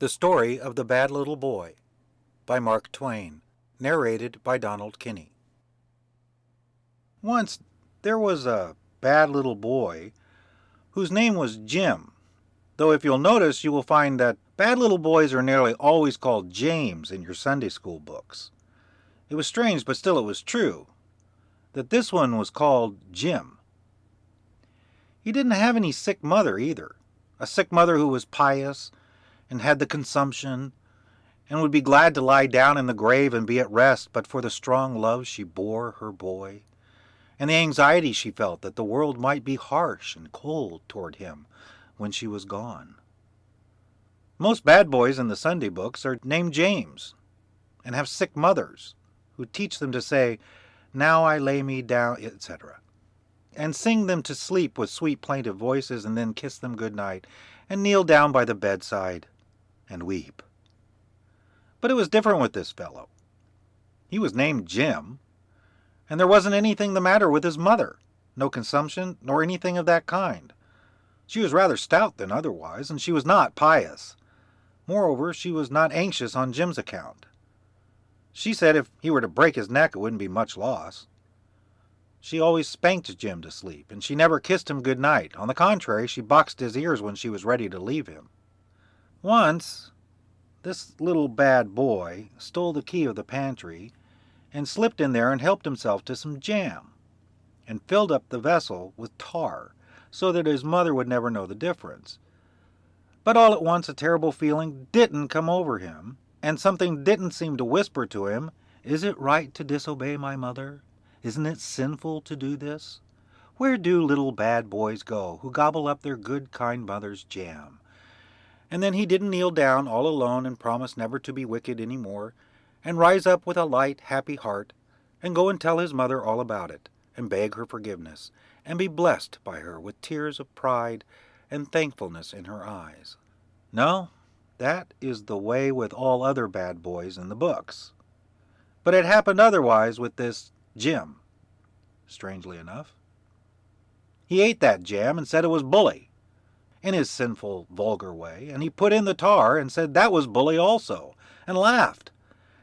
The Story of the Bad Little Boy by Mark Twain, narrated by Kinney. Once there was a bad little boy whose name was Jim, though if you'll notice you will find that bad little boys are nearly always called James in your Sunday school books. It was strange, but still it was true, that this one was called Jim. He didn't have any sick mother either, a sick mother who was pious and had the consumption, and would be glad to lie down in the grave and be at rest but for the strong love she bore her boy, and the anxiety she felt that the world might be harsh and cold toward him when she was gone. Most bad boys in the Sunday books are named James, and have sick mothers, who teach them to say, "Now I lay me down," etc., and sing them to sleep with sweet plaintive voices, and then kiss them good night, and kneel down by the bedside and weep. But it was different with this fellow. He was named Jim, and there wasn't anything the matter with his mother, no consumption nor anything of that kind. She was rather stout than otherwise, and she was not pious. Moreover, she was not anxious on Jim's account. She said if he were to break his neck, it wouldn't be much loss. She always spanked Jim to sleep, and she never kissed him good night. On the contrary, she boxed his ears when she was ready to leave him. Once, this little bad boy stole the key of the pantry and slipped in there and helped himself to some jam, and filled up the vessel with tar so that his mother would never know the difference. But all at once a terrible feeling didn't come over him, and something didn't seem to whisper to him, "Is it right to disobey my mother? Isn't it sinful to do this? Where do little bad boys go who gobble up their good kind mother's jam?" And then he didn't kneel down all alone and promise never to be wicked any more, and rise up with a light, happy heart, and go and tell his mother all about it, and beg her forgiveness, and be blessed by her with tears of pride and thankfulness in her eyes. No, that is the way with all other bad boys in the books. But it happened otherwise with this Jim, strangely enough. He ate that jam and said it was bully, in his sinful, vulgar way, and he put in the tar and said that was bully also, and laughed,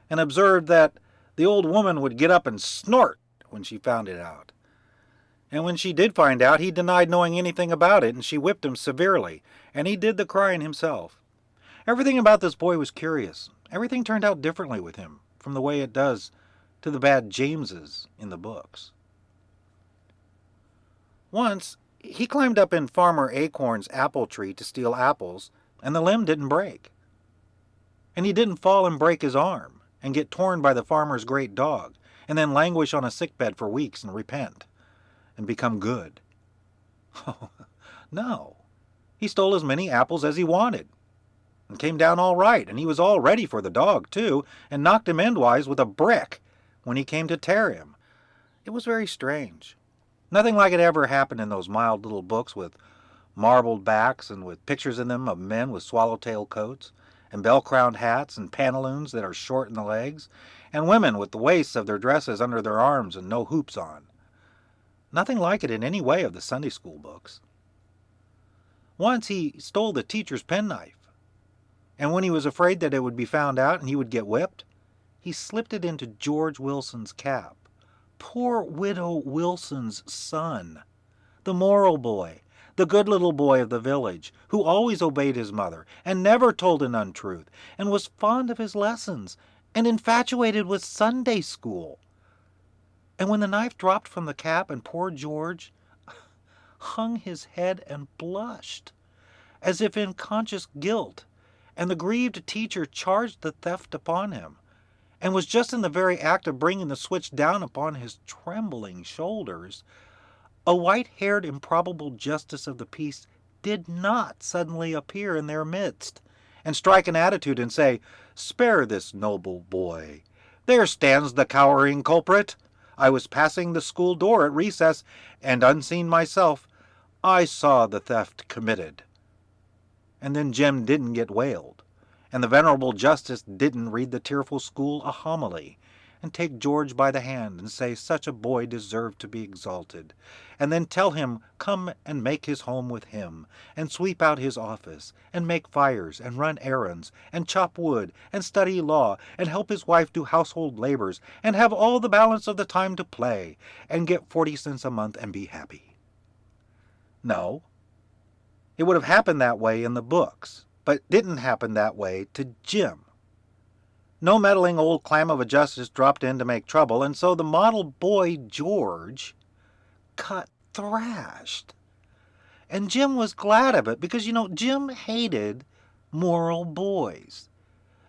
and observed that the old woman would get up and snort when she found it out. And when she did find out, he denied knowing anything about it, and she whipped him severely, and he did the crying himself. Everything about this boy was curious. Everything turned out differently with him from the way it does to the bad Jameses in the books. Once, he climbed up in Farmer Acorn's apple tree to steal apples, and the limb didn't break. And he didn't fall and break his arm, and get torn by the farmer's great dog, and then languish on a sickbed for weeks and repent, and become good. Oh, no. He stole as many apples as he wanted, and came down all right, and he was all ready for the dog, too, and knocked him endwise with a brick when he came to tear him. It was very strange. Nothing like it ever happened in those mild little books with marbled backs and with pictures in them of men with swallowtail coats and bell-crowned hats and pantaloons that are short in the legs, and women with the waists of their dresses under their arms and no hoops on. Nothing like it in any way of the Sunday school books. Once he stole the teacher's penknife, and when he was afraid that it would be found out and he would get whipped, he slipped it into George Wilson's cap. Poor Widow Wilson's son, the moral boy, the good little boy of the village, who always obeyed his mother and never told an untruth, and was fond of his lessons and infatuated with Sunday school. And when the knife dropped from the cap and poor George hung his head and blushed, as if in conscious guilt, and the grieved teacher charged the theft upon him, and was just in the very act of bringing the switch down upon his trembling shoulders, a white-haired improbable justice of the peace did not suddenly appear in their midst, and strike an attitude and say, "Spare this noble boy. There stands the cowering culprit. I was passing the school door at recess, and unseen myself, I saw the theft committed." And then Jim didn't get whaled, and the venerable justice didn't read the tearful school a homily, and take George by the hand and say such a boy deserved to be exalted, and then tell him come and make his home with him, and sweep out his office, and make fires, and run errands, and chop wood, and study law, and help his wife do household labors, and have all the balance of the time to play, and get 40 cents a month and be happy. No, it would have happened that way in the books, but didn't happen that way to Jim. No meddling old clam of a justice dropped in to make trouble, and so the model boy George got thrashed. And Jim was glad of it because, Jim hated moral boys.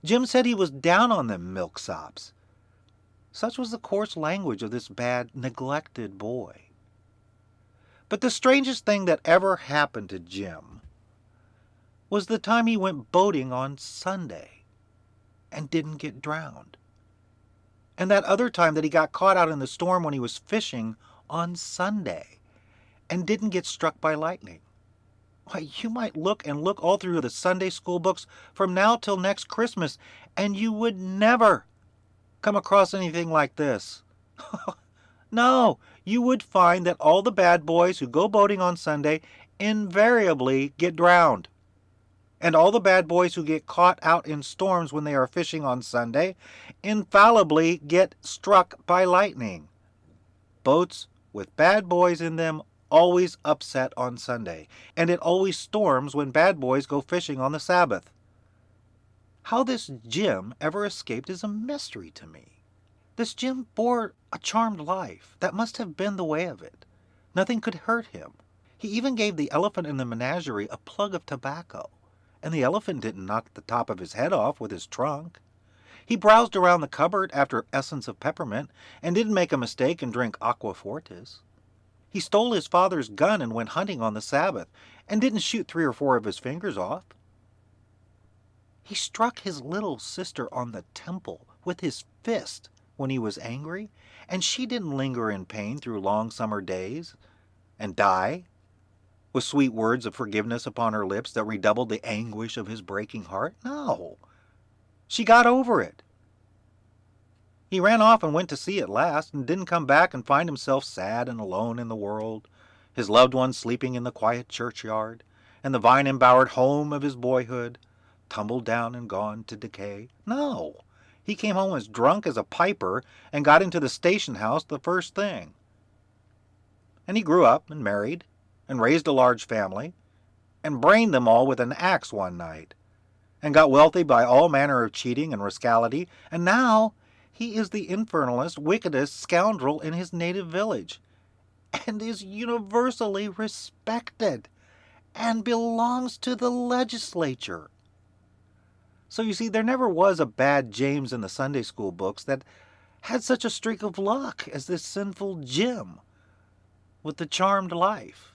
Jim said he was down on them milksops. Such was the coarse language of this bad, neglected boy. But the strangest thing that ever happened to Jim was the time he went boating on Sunday and didn't get drowned. And that other time that he got caught out in the storm when he was fishing on Sunday and didn't get struck by lightning. Why, you might look and look all through the Sunday school books from now till next Christmas, and you would never come across anything like this. No, you would find that all the bad boys who go boating on Sunday invariably get drowned. And all the bad boys who get caught out in storms when they are fishing on Sunday infallibly get struck by lightning. Boats with bad boys in them always upset on Sunday, and it always storms when bad boys go fishing on the Sabbath. How this Jim ever escaped is a mystery to me. This Jim bore a charmed life. That must have been the way of it. Nothing could hurt him. He even gave the elephant in the menagerie a plug of tobacco. And the elephant didn't knock the top of his head off with his trunk. He browsed around the cupboard after essence of peppermint and didn't make a mistake and drink aqua fortis. He stole his father's gun and went hunting on the Sabbath and didn't shoot 3 or 4 of his fingers off. He struck his little sister on the temple with his fist when he was angry, and she didn't linger in pain through long summer days and die with sweet words of forgiveness upon her lips that redoubled the anguish of his breaking heart. No, she got over it. He ran off and went to sea at last, and didn't come back and find himself sad and alone in the world, his loved ones sleeping in the quiet churchyard, and the vine-embowered home of his boyhood tumbled down and gone to decay. No, he came home as drunk as a piper and got into the station house the first thing. And he grew up and married and raised a large family, and brained them all with an axe one night, and got wealthy by all manner of cheating and rascality, and now he is the infernalest, wickedest scoundrel in his native village, and is universally respected, and belongs to the legislature. So you see, there never was a bad James in the Sunday school books that had such a streak of luck as this sinful Jim with the charmed life.